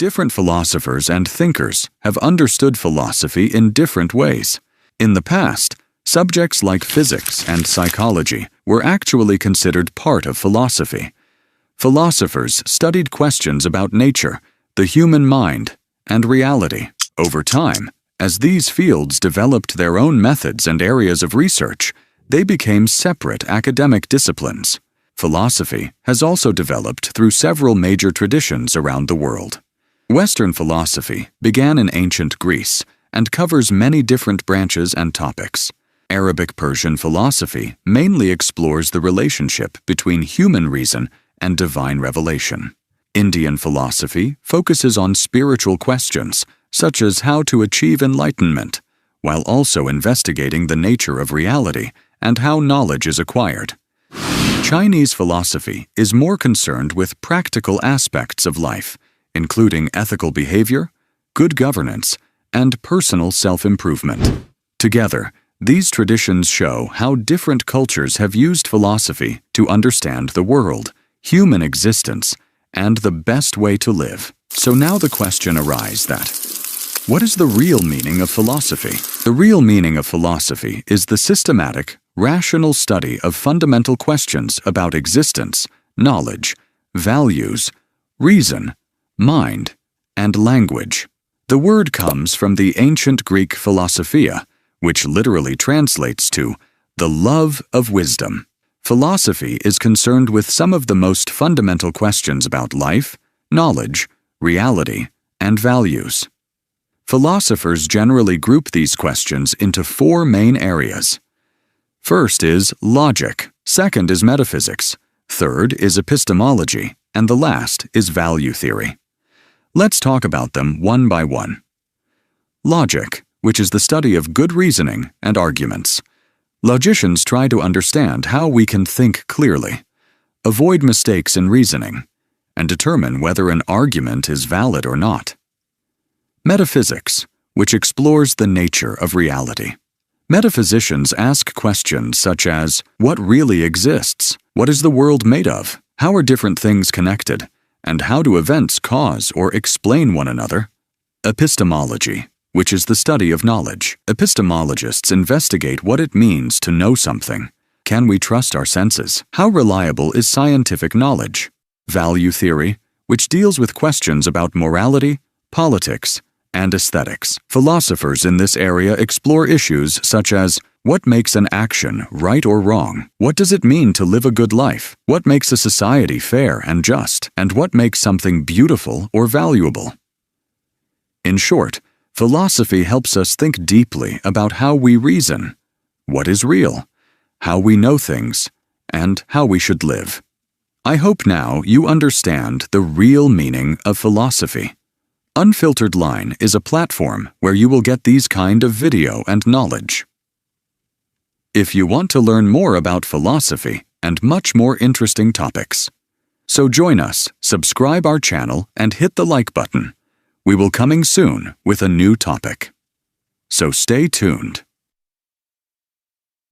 Different philosophers and thinkers have understood philosophy in different ways. In the past, subjects like physics and psychology were actually considered part of philosophy. Philosophers studied questions about nature, the human mind, and reality. Over time, as these fields developed their own methods and areas of research, they became separate academic disciplines. Philosophy has also developed through several major traditions around the world. Western philosophy began in ancient Greece and covers many different branches and topics. Arabic-Persian philosophy mainly explores the relationship between human reason and divine revelation. Indian philosophy focuses on spiritual questions, such as how to achieve enlightenment, while also investigating the nature of reality and how knowledge is acquired. Chinese philosophy is more concerned with practical aspects of life, including ethical behavior, good governance, and personal self-improvement. Together, these traditions show how different cultures have used philosophy to understand the world, human existence, and the best way to live. So now the question arises that, what is the real meaning of philosophy? The real meaning of philosophy is the systematic, rational study of fundamental questions about existence, knowledge, values, reason, mind, and language. The word comes from the ancient Greek philosophia, which literally translates to the love of wisdom. Philosophy is concerned with some of the most fundamental questions about life, knowledge, reality, and values. Philosophers generally group these questions into four main areas. First is logic, second is metaphysics, third is epistemology, and the last is value theory. Let's talk about them one by one. Logic, which is the study of good reasoning and arguments. Logicians try to understand how we can think clearly, avoid mistakes in reasoning, and determine whether an argument is valid or not. Metaphysics, which explores the nature of reality. Metaphysicians ask questions such as, what really exists? What is the world made of? How are different things connected? And how do events cause or explain one another? Epistemology, which is the study of knowledge. Epistemologists investigate what it means to know something. Can we trust our senses? How reliable is scientific knowledge? Value theory, which deals with questions about morality, politics, and aesthetics. Philosophers in this area explore issues such as, what makes an action right or wrong? What does it mean to live a good life? What makes a society fair and just? And what makes something beautiful or valuable? In short, philosophy helps us think deeply about how we reason, what is real, how we know things, and how we should live. I hope now you understand the real meaning of philosophy. Unfiltered Line is a platform where you will get these kind of video and knowledge. If you want to learn more about philosophy and much more interesting topics. So join us, subscribe our channel, and hit the like button. We will coming soon with a new topic. So stay tuned.